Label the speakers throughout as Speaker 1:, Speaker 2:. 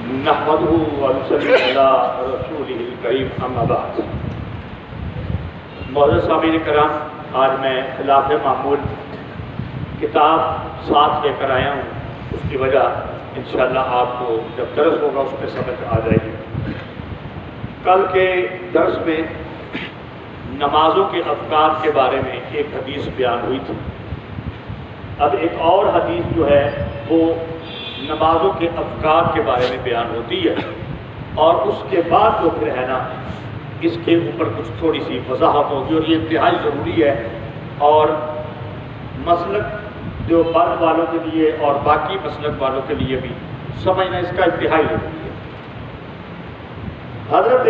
Speaker 1: نحمدہ ونصلی علی رسولہ الکریم اما بعد۔ معزز سامعین کرام، آج میں خلاف معمول کتاب ساتھ لے کر آیا ہوں۔ اس کی وجہ انشاءاللہ آپ کو جب درس ہوگا اس میں سمجھ آ جائے گی۔ کل کے درس میں نمازوں کے افکار کے بارے میں ایک حدیث بیان ہوئی تھی۔ اب ایک اور حدیث جو ہے وہ نمازوں کے افکار کے بارے میں بیان ہوتی ہے، اور اس کے بعد جو پھر ہے نا اس کے اوپر کچھ تھوڑی سی وضاحت ہوگی، اور یہ انتہائی ضروری ہے اور مسلک جو فرد والوں کے لیے اور باقی مسلک والوں کے لیے بھی سمجھنا اس کا انتہائی ضروری ہے۔ حضرت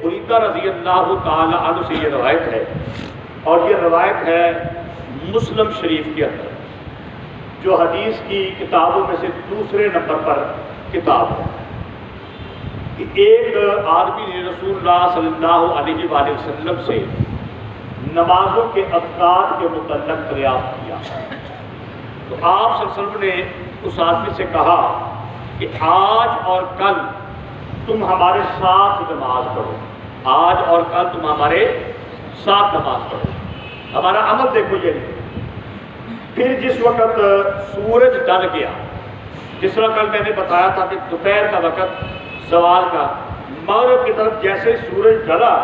Speaker 1: بریدہ رضی اللہ تعالی عنہ سے یہ روایت ہے، اور یہ روایت ہے مسلم شریف کے اندر، جو حدیث کی کتابوں میں سے دوسرے نمبر پر کتاب ہے، کہ ایک آدمی نے رسول اللہ صلی اللہ علیہ وآلہ وسلم سے نمازوں کے افکار کے متعلق دریافت کیا۔ تو آپ صلی اللہ علیہ وسلم نے اس آدمی سے کہا کہ آج اور کل تم ہمارے ساتھ نماز پڑھو، آج اور کل تم ہمارے ساتھ نماز پڑھو۔ ہمارا عمل دیکھو یہ نہیں۔ پھر جس وقت سورج ڈل گیا، جس طرح کل میں نے بتایا تھا کہ دوپہر کا وقت زوال کا، مغرب کی طرف جیسے سورج ڈلا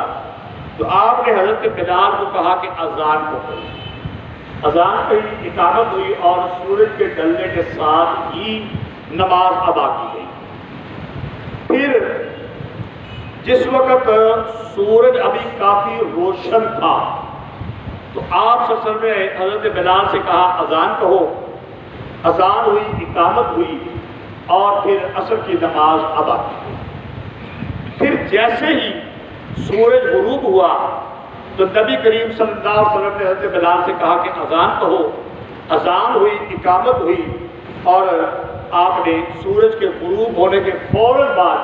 Speaker 1: تو آپ نے حضرت بلال کو کہا کہ اذان کو پڑھو۔ اذان کی اقامت ہوئی اور سورج کے ڈلنے کے ساتھ ہی نماز ادا کی گئی۔ پھر جس وقت سورج ابھی کافی روشن تھا تو آپ صلی اللہ علیہ وسلم نے حضرت بلال سے کہا اذان کہو۔ اذان ہوئی، اقامت ہوئی، اور پھر عصر کی نماز ادا کی گئی۔ پھر جیسے ہی سورج غروب ہوا تو نبی کریم صلی اللہ علیہ وسلم نے حضرت بلال سے کہا کہ اذان کہو۔ اذان ہوئی، اقامت ہوئی، اور آپ نے سورج کے غروب ہونے کے فوراً بعد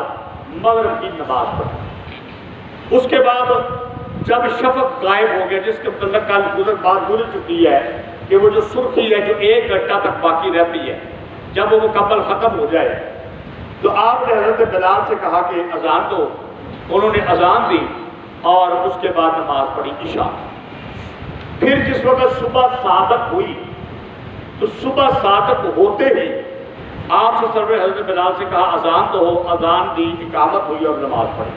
Speaker 1: مغرب کی نماز پڑھی۔ اس کے بعد جب شفق غائب ہو گیا، جس کے متعلق کل بات گزر چکی ہے کہ وہ جو سرخی ہے جو 1 گھنٹہ تک باقی رہتی ہے، جب وہ مکمل ختم ہو جائے تو آپ نے حضرت بلال سے کہا کہ اذان دو۔ انہوں نے اذان دی اور اس کے بعد نماز پڑھی عشاء۔ پھر جس وقت صبح صادق ہوئی تو صبح صادق ہوتے ہی آپ سے سرور حضرت بلال سے کہا اذان تو ہو۔ اذان دی، اقامت ہوئی اور نماز پڑھی۔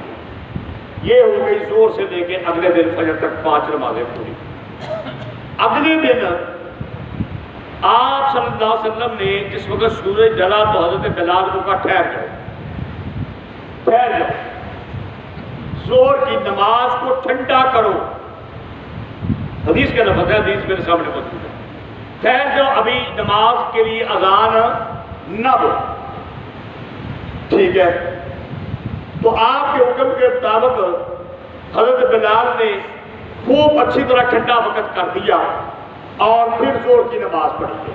Speaker 1: یہ ہو گئی زور سے لے کے اگلے دن فجر تک 5 نمازیں پوری۔ اگلے دن آپ صلی اللہ علیہ وسلم نے جس وقت سورج ڈلا تو حضرت بلال کو کہا ٹھہر جاؤ، ٹھہر جاؤ، زور کی نماز کو ٹھنڈا کرو۔ حدیث کا لفظ ہے، حدیث میرے سامنے موجود ہے۔ ٹھہر جاؤ، ابھی نماز کے لیے اذان نہ دو۔ ٹھیک ہے، تو آپ کے حکم کے مطابق حضرت بلال نے خوب اچھی طرح ٹھنڈا وقت کر دیا اور پھر زور کی نماز پڑھی گئی،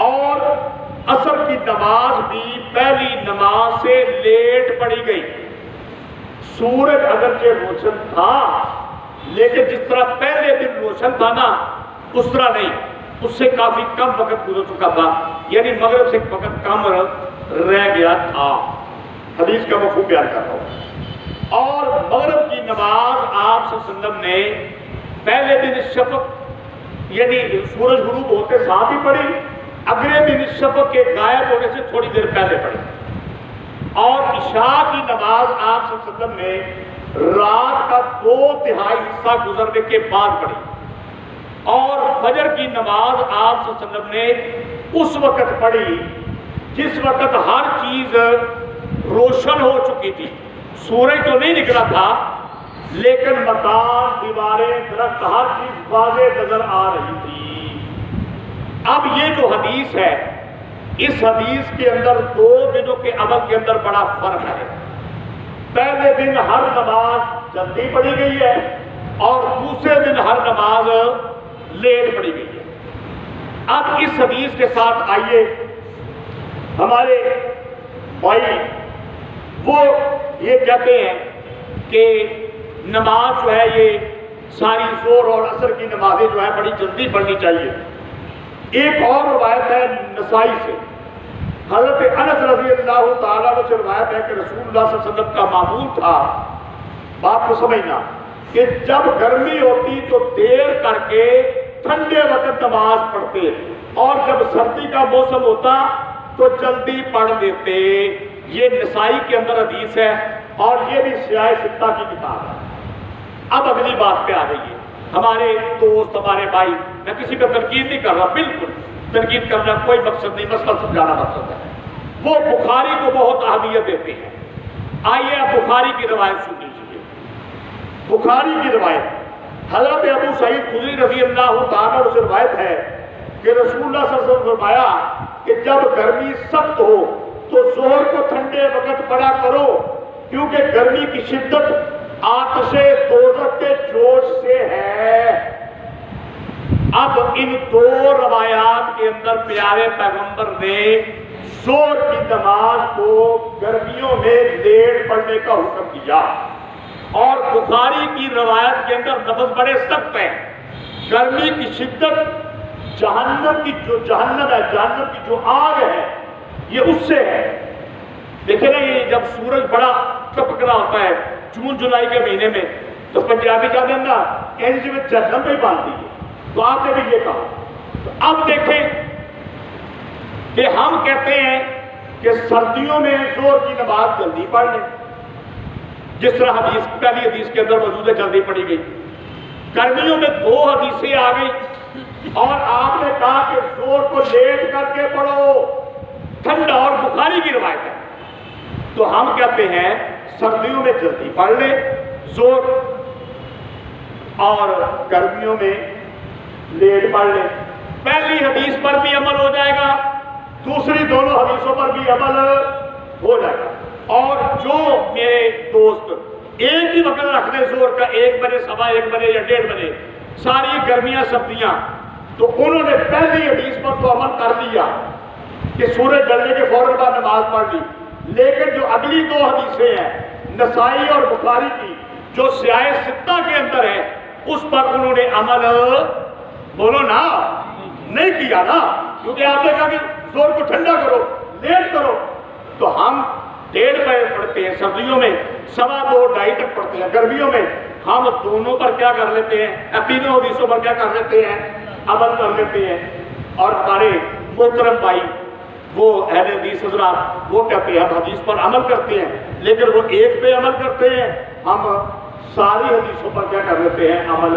Speaker 1: اور عصر کی نماز بھی پہلی نماز سے لیٹ پڑھی گئی۔ سورج اگرچہ روشن تھا لیکن جس طرح پہلے دن روشن تھا نا اس طرح نہیں، اس سے کافی کم وقت گزر چکا تھا، یعنی مغرب سے وقت کم رہ گیا تھا۔ حدیث کا مفہوم بیان کر رہا ہوں۔ اور مغرب کی نماز آپ صلی اللہ علیہ وسلم نے پہلے دن شفق یعنی سورج غروب ہوتے ساتھ ہی پڑھی، اگلے دن شفق کے غائب ہونے سے تھوڑی دیر پہلے پڑھی، اور عشاء کی نماز آپ صلی اللہ علیہ وسلم نے رات کا 2/3 حصہ گزرنے کے بعد پڑھی، اور فجر کی نماز آپ صلی اللہ علیہ وسلم نے اس وقت پڑھی جس وقت ہر چیز روشن ہو چکی تھی۔ سورج تو نہیں نکلا تھا لیکن مکان، دیواریں، درخت، ہر چیز واضح نظر آ رہی تھی۔ اب یہ جو حدیث ہے، اس حدیث کے اندر 2 دنوں کے عمل کے اندر بڑا فرق ہے۔ پہلے دن ہر نماز جلدی پڑھی گئی ہے اور دوسرے دن ہر نماز لیٹ پڑھی گئی ہے۔ اب اس حدیث کے ساتھ آئیے، ہمارے بھائی وہ یہ کہتے ہیں کہ نماز جو ہے یہ ساری زور اور عصر کی نمازیں جو ہے بڑی جلدی پڑھنی چاہیے۔ ایک اور روایت ہے نسائی سے حضرت انس رضی اللہ تعالیٰ عنہ سے روایت ہے کہ رسول اللہ صلی اللہ علیہ وسلم کا معمول تھا، بات کو سمجھنا، کہ جب گرمی ہوتی تو دیر کر کے ٹھنڈے وقت نماز پڑھتے، اور جب سردی کا موسم ہوتا تو جلدی پڑھ دیتے۔ یہ نسائی کے اندر حدیث ہے اور یہ بھی سیاہ ستہ کی کتاب ہے۔ اب اگلی بات پہ آ گئی ہے، ہمارے دوست، ہمارے بھائی، میں کسی پہ تنقید نہیں کر رہا، بالکل تنقید کرنا کوئی مقصد نہیں، مسئلہ سمجھانا مقصد ہے۔ وہ بخاری کو بہت اہمیت دیتے ہیں۔ آئیے اب بخاری کی روایت سن لیجیے۔ بخاری کی روایت حضرت ابو سعید خدری رضی اللہ تعالیٰ عنہ سے روایت ہے کہ رسول اللہ صلی اللہ علیہ وسلم نے فرمایا کہ جب گرمی سخت ہو تو ظہر کو ٹھنڈے وقت پڑھا کرو، کیونکہ گرمی کی شدت آتش دوزخ کے جوش سے ہے۔ اب ان دو روایات کے اندر پیارے پیغمبر نے ظہر کی نماز کو گرمیوں میں لیٹ پڑھنے کا حکم دیا، اور بخاری کی روایت کے اندر لفظ بڑے سخت ہیں۔ گرمی کی شدت جہنم کی جو جہنم ہے، جہنم کی جو آگ ہے، یہ اس سے ہے۔ دیکھیں نا، یہ جب سورج بڑا تپک رہا ہوتا ہے جون جولائی کے مہینے میں، تو پنجابی جاتے ہیں نا اینج میں جہنم پہ باندھ دیے، تو آپ نے بھی یہ کہا۔ تو اب دیکھیں کہ ہم کہتے ہیں کہ سردیوں میں ظہر کی نماز جلدی پڑھ لیں، جس طرح حدیث پہلی حدیث کے اندر موجود ہے، جلدی پڑھی گئی۔ گرمیوں میں دو حدیثیں آ گئی اور آپ نے کہا کہ ظہر کو لیٹ کر کے پڑھو، ٹھنڈا، اور بخاری کی روایت ہے۔ تو ہم کہتے ہیں سردیوں میں جلدی پڑھ لیں ظہر، اور گرمیوں میں لیٹ پڑھ لیں۔ پہلی حدیث پر بھی عمل ہو جائے گا، دوسری دونوں حدیثوں پر بھی عمل ہو جائے گا۔ اور جو میرے دوست ایک ہی وقت رکھ دیں ظہر کا، 1 بجے، 1:15 بجے یا 1:30 بجے، ساری گرمیاں سردیاں، تو انہوں نے پہلی حدیث پر تو عمل کر لیا کہ سورج ڈلنے کے فوراً بعد نماز پڑھ لی، لیکن جو اگلی دو حدیثیں ہیں نسائی اور بخاری کی، جو سیاہ ستہ کے اندر ہے، اس پر انہوں نے عمل، بولو نا، نہیں کیا نا، کیونکہ آپ نے کہا کہ ظہر کو ٹھنڈا کرو، لیٹ کرو۔ تو ہم 1:30 بجے پڑھتے ہیں سردیوں میں، 2:15 2:30 تک پڑھتے ہیں گرمیوں میں۔ ہم دونوں پر کیا کر لیتے ہیں، تینوں حدیثوں پر کیا کر لیتے ہیں، عمل کر لیتے ہیں۔ اور ہمارے محترم بھائی، وہ اہل حدیث حضرات، وہ کہتے ہیں ہم حدیث پر عمل کرتے ہیں، لیکن وہ ایک پہ عمل کرتے ہیں، ہم ساری حدیثوں پر کیا کر لیتے ہیں، عمل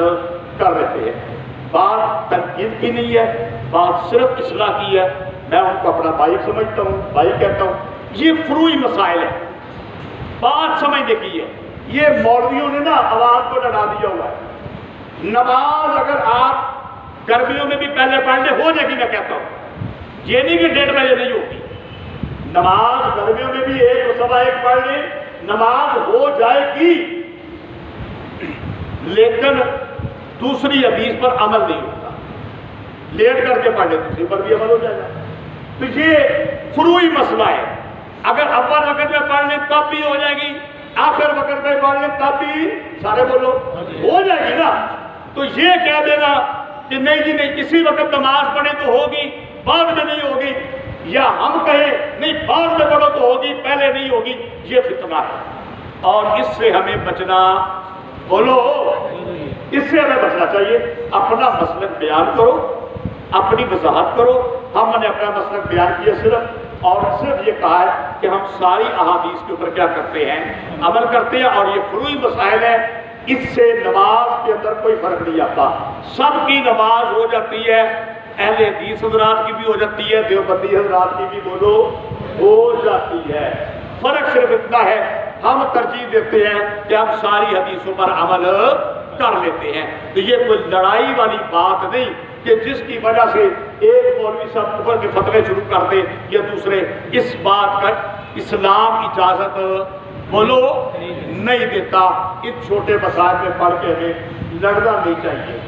Speaker 1: کر لیتے ہیں۔ بات تنقید کی نہیں ہے، بات صرف اصلاح کی ہے۔ میں ان کو اپنا بھائی سمجھتا ہوں، بھائی کہتا ہوں۔ یہ فروعی مسائل ہیں، بات سمجھنے کی ہے۔ یہ مولویوں نے نا عوام کو ڈرا دیا ہوا ہے۔ نماز اگر آپ گرمیوں میں بھی پہلے پڑھ لیں ہو جائے گی، میں کہتا ہوں، یہ نہیں کہ 1:30 بجے نہیں ہوگی۔ نماز گرمیوں میں بھی 1 اور 1:15 پڑھ لیں، نماز ہو جائے گی، لیکن دوسری حدیث پر عمل نہیں ہوگا۔ لیٹ کر کے پڑھ لیں، دوسری پر بھی عمل ہو جائے گا۔ تو یہ فروعی مسئلہ ہے۔ اگر اول وقت میں پڑھ لیں تب بھی ہو جائے گی، آخر وقت میں پڑھ لیں تب بھی، سارے بولو، ہو جائے گی نا۔ تو یہ کہہ دینا کہ نہیں جی نہیں، اسی وقت نماز پڑھیں تو ہوگی، بعد میں نہیں ہوگی، یا ہم کہیں نہیں بعد میں پڑھو تو ہوگی، پہلے نہیں ہوگی، یہ فتنہ ہے۔ اور اس سے ہمیں بچنا، بولو، اس سے ہمیں بچنا چاہیے۔ اپنا مسلک بیان کرو، اپنی وضاحت کرو۔ ہم نے اپنا مسلک بیان کیا صرف، اور صرف یہ کہا ہے کہ ہم ساری احادیث کے اوپر کیا کرتے ہیں، عمل کرتے ہیں، اور یہ فروعی مسائل ہے۔ اس سے نماز کے اندر کوئی فرق نہیں آتا، سب کی نماز ہو جاتی ہے، اہل حدیث حضرات کی بھی ہو جاتی ہے، دیوبندی حضرات کی بھی بولو ہو جاتی ہے۔ فرق صرف اتنا ہے، ہم ترجیح دیتے ہیں کہ ہم ساری حدیثوں پر عمل کر لیتے ہیں۔ تو یہ کوئی لڑائی والی بات نہیں کہ جس کی وجہ سے ایک مولوی صاحب کفر کے فتوے شروع کر دے یا دوسرے۔ اس بات کا اسلام اجازت بولو نہیں دیتا۔ ان چھوٹے مسائل میں پڑھ کے ہمیں لڑنا نہیں چاہیے۔